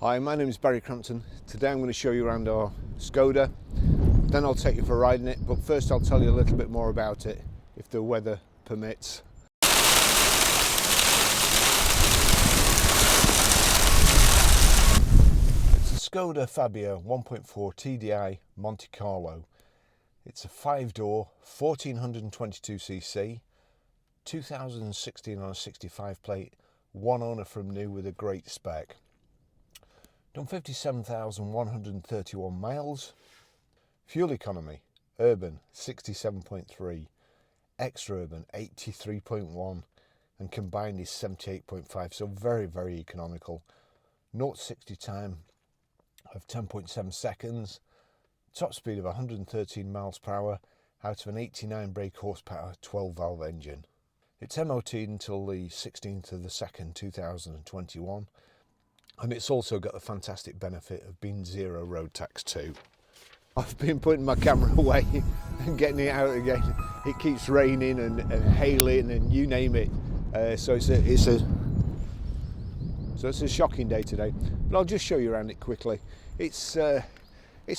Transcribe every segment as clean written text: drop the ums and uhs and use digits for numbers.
Hi, my name is Barry Crampton. Today I'm going to show you around our SKODA, then I'll take you for a ride in it, but first I'll tell you a little bit more about it, if the weather permits. It's a SKODA Fabia 1.4 TDI Monte Carlo. It's a 5-door, 1422cc, 2016 on a 65 plate, one owner from new with a great spec. Done 57,131 miles. Fuel economy, urban 67.3, extra urban 83.1, and combined is 78.5, so very, very economical. 0-60 time of 10.7 seconds, top speed of 113 miles per hour out of an 89 brake horsepower 12 valve engine. It's MOT'd until the 16th of the 2nd 2021, and it's also got the fantastic benefit of being zero road tax too. I've been putting my camera away and getting it out again. It keeps raining and hailing and you name it. So it's a shocking day today. But I'll just show you around it quickly. It's a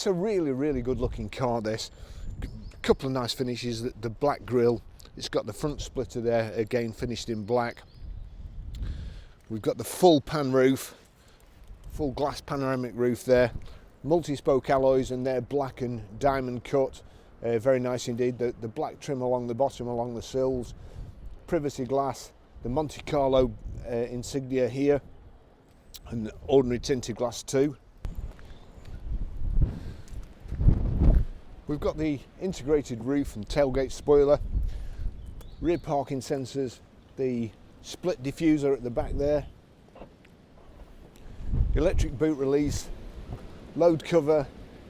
really, really good looking car, this. Couple of nice finishes, the black grille. It's got the front splitter there, again finished in black. We've got the full pan roof, full glass panoramic roof there. Multi-spoke alloys, and they're black and diamond cut. Very nice indeed. The black trim along the bottom, along the sills. Privacy glass. The Monte Carlo insignia here. And ordinary tinted glass too. We've got the integrated roof and tailgate spoiler. Rear parking sensors. The split diffuser at the back there. Electric boot release. Load cover,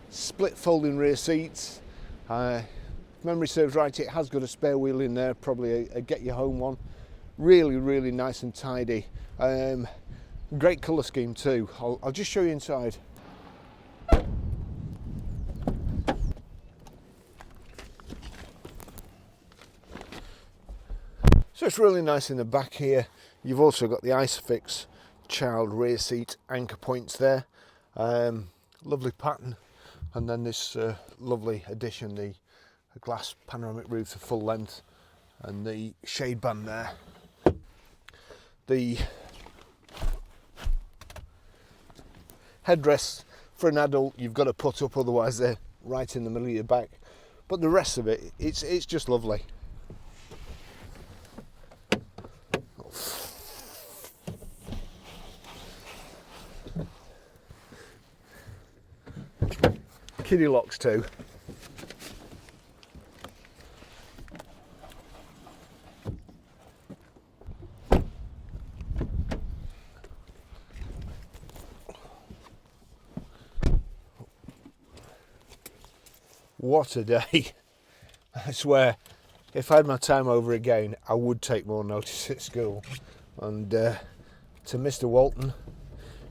split folding rear seats. If memory serves right, it has got a spare wheel in there, probably a get you home one. Really, really nice and tidy. Great colour scheme too. I'll just show you inside. So it's really nice in the back here. You've also got the Isofix child rear seat anchor points there. Lovely pattern, and then this lovely addition, the glass panoramic roof to full length, and the shade band there. The headrests for an adult you've got to put up, otherwise they're right in the middle of your back, but the rest of it, it's just lovely. Kiddie locks too. What a day. I swear, if I had my time over again, I would take more notice at school. And to Mr. Walton,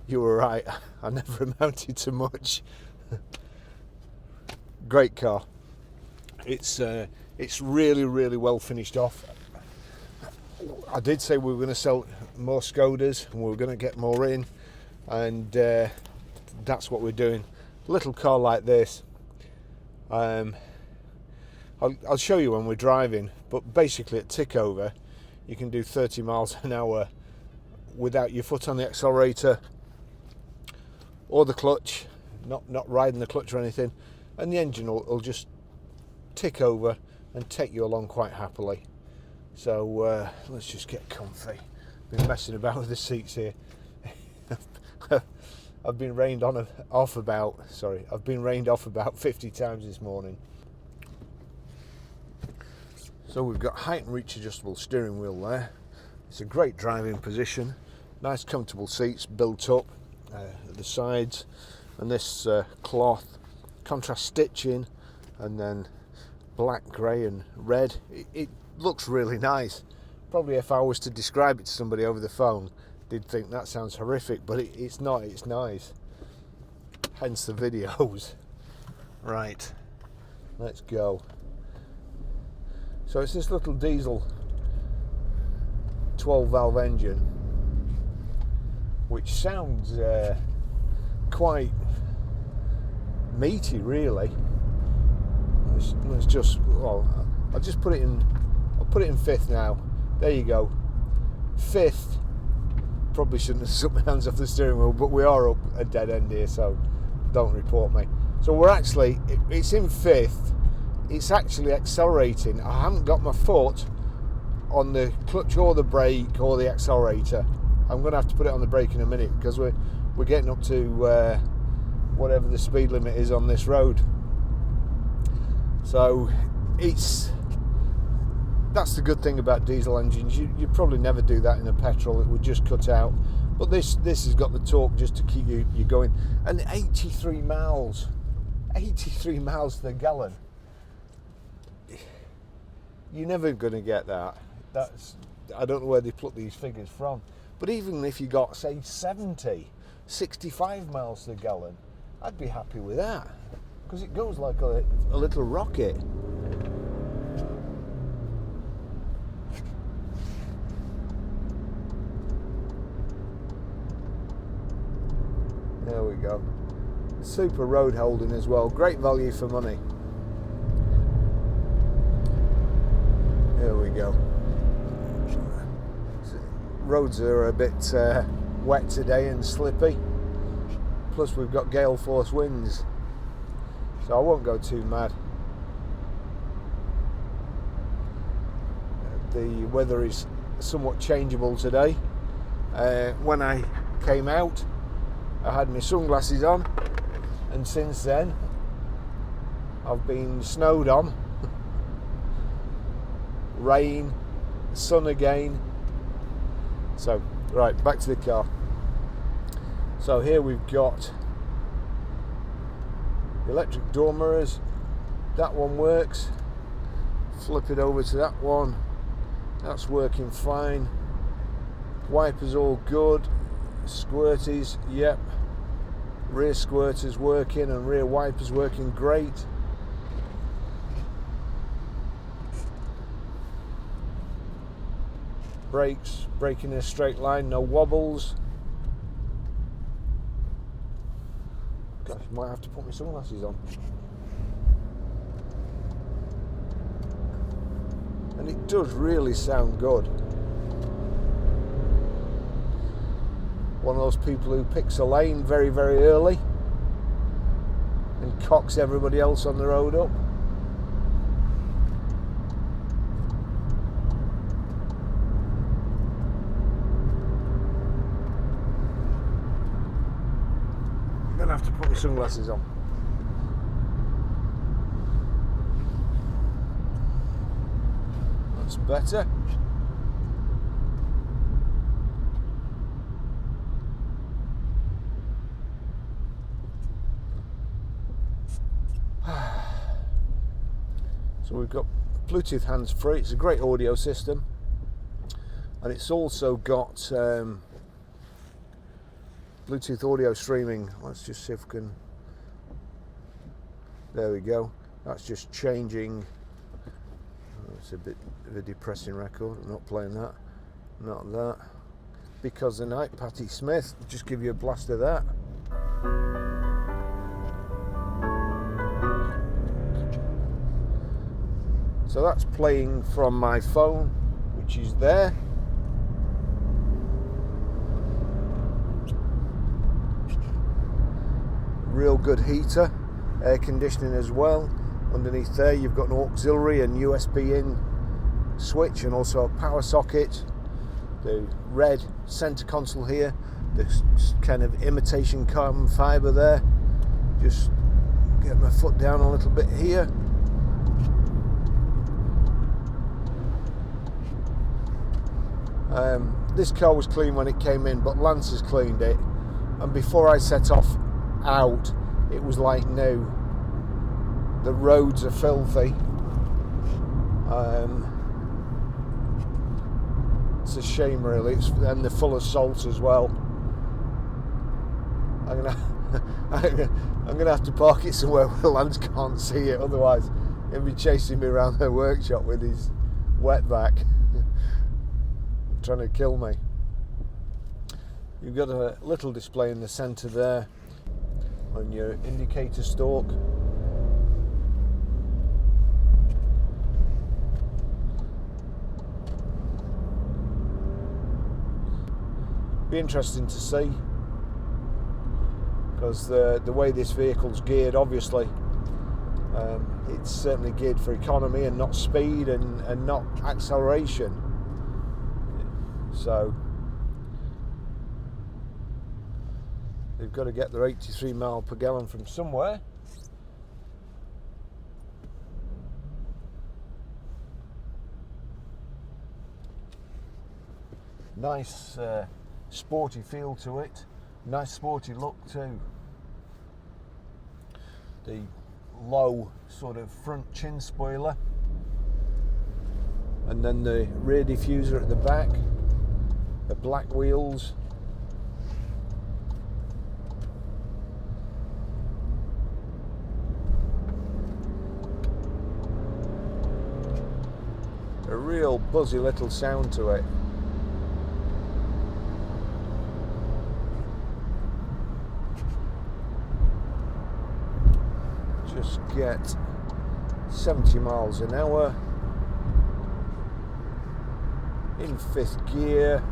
you were right, I never amounted to much. Great car. It's really, really well finished off. I did say we were going to sell more SKODAs and we were going to get more in, and that's what we're doing. A little car like this, I'll show you when we're driving, but basically at tick over you can do 30 miles an hour without your foot on the accelerator or the clutch, not riding the clutch or anything. And the engine will just tick over and take you along quite happily. So let's just get comfy. Been messing about with the seats here. I've been rained off about 50 times this morning. So we've got height and reach adjustable steering wheel there. It's a great driving position. Nice comfortable seats built up at the sides, and this cloth contrast stitching, and then black, grey and red. It looks really nice. Probably if I was to describe it to somebody over the phone, they'd think that sounds horrific, but it's not, it's nice. Hence the videos. Right, let's go. So it's this little diesel 12 valve engine, which sounds quite meaty, really. Let's just, well, I'll just put it in. I'll put it in fifth now. There you go. Fifth. Probably shouldn't have took my hands off the steering wheel, but we are up a dead end here, so don't report me. So we're actually, it's in fifth. It's actually accelerating. I haven't got my foot on the clutch or the brake or the accelerator. I'm going to have to put it on the brake in a minute because we're getting up to whatever the speed limit is on this road. So that's the good thing about diesel engines. You probably never do that in a petrol. It would just cut out. But this has got the torque just to keep you going. And 83 miles to the gallon. You're never going to get that. I don't know where they pluck these figures from. But even if you got, say, 65 miles to the gallon, I'd be happy with that. Because it goes like a little rocket. There we go. Super road holding as well. Great value for money. There we go. Roads are a bit wet today and slippy. Plus we've got gale force winds. So I won't go too mad. The weather is somewhat changeable today. When I came out, I had my sunglasses on, and since then I've been snowed on. Rain, sun again. So, right, back to the car. So here we've got electric door mirrors. That one works. Flip it over to that one. That's working fine. Wipers all good. Squirties, yep. Rear squirters working and rear wipers working great. Brakes, braking in a straight line, no wobbles. Gosh, might have to put my sunglasses on. And it does really sound good. One of those people who picks a lane very, very early and cocks everybody else on the road up. I'm gonna have to put my sunglasses on. That's better. So we've got Bluetooth hands-free. It's a great audio system, and it's also got Bluetooth audio streaming. Let's just see if we can. There we go. That's just changing. It's a bit of a depressing record. I'm not playing that. Not that. Because the night, Patti Smith. Just give you a blast of that. So that's playing from my phone, which is there. Real good heater, air conditioning as well. Underneath there you've got an auxiliary and USB in switch and also a power socket. The red center console here, this kind of imitation carbon fiber there. Just get my foot down a little bit here. This car was clean when it came in, but Lance has cleaned it, and before I set off out it was like new. The roads are filthy. It's a shame really, and they're full of salt as well. I'm gonna have to park it somewhere where Lance can't see it, otherwise he'll be chasing me around the workshop with his wetback. Trying to kill me. You've got a little display in the centre there. on your indicator stalk. Be interesting to see, because the way this vehicle's geared, obviously it's certainly geared for economy and not speed and not acceleration. So they've got to get their 83 mile per gallon from somewhere. Nice sporty feel to it, nice sporty look too. The low sort of front chin spoiler, and then the rear diffuser at the back, the black wheels. A real buzzy little sound to it. Just get 70 miles an hour in 5th gear.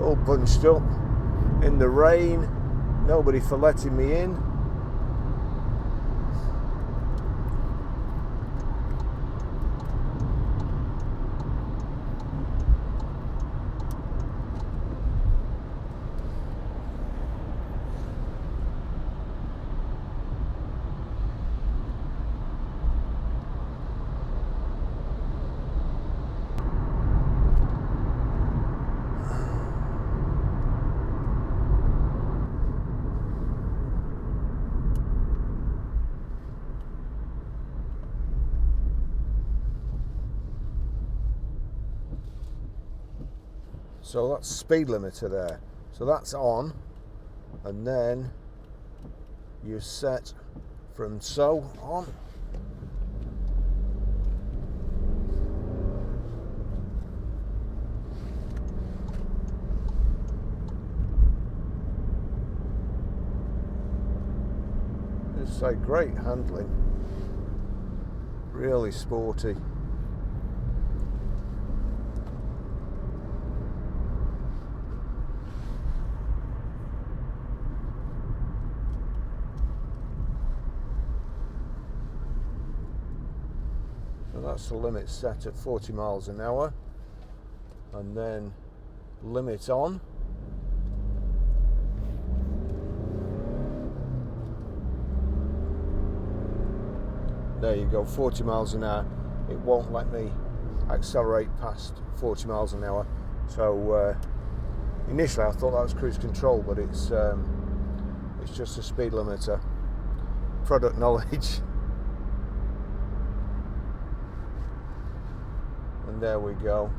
All bunched up in the rain, nobody for letting me in. So that's speed limiter there. So that's on, and then you set from so on. It's like great handling, really sporty. That's the limit set at 40 miles an hour, and then limit on. There you go, 40 miles an hour. It won't let me accelerate past 40 miles an hour. So initially I thought that was cruise control, but it's just a speed limiter. Product knowledge. And there we go.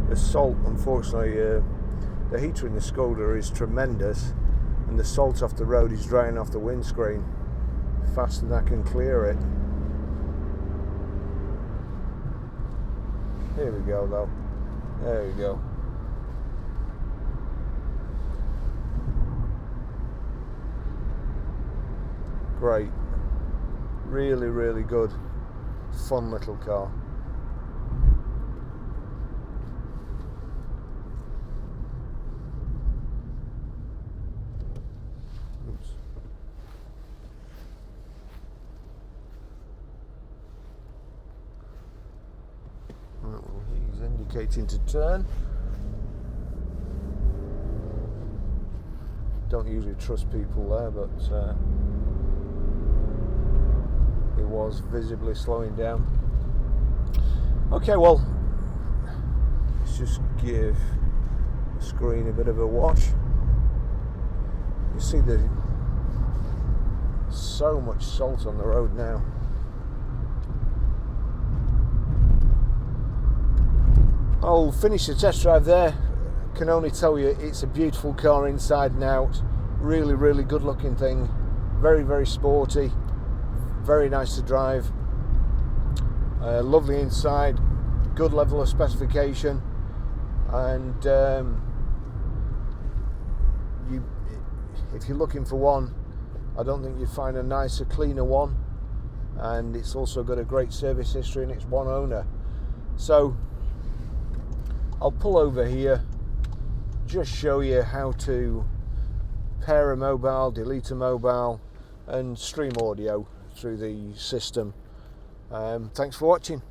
The salt, unfortunately, the heater in the SKODA is tremendous, and the salt off the road is drying off the windscreen faster than I can clear it. Here we go though. There we go. Great. Really, really good. Fun little car. Oops. Right, well, he's indicating to turn. Don't usually trust people there, but it was visibly slowing down. Okay, well, let's just give the screen a bit of a wash. You see there's so much salt on the road now. I'll finish the test drive there. Can only tell you it's a beautiful car inside and out. Really, really good looking thing. Very, very sporty. Very nice to drive. Lovely inside. Good level of specification. And if you're looking for one, I don't think you'd find a nicer, cleaner one. And it's also got a great service history, and it's one owner. So I'll pull over here, just show you how to pair a mobile, delete a mobile, and stream audio through the system. Thanks for watching.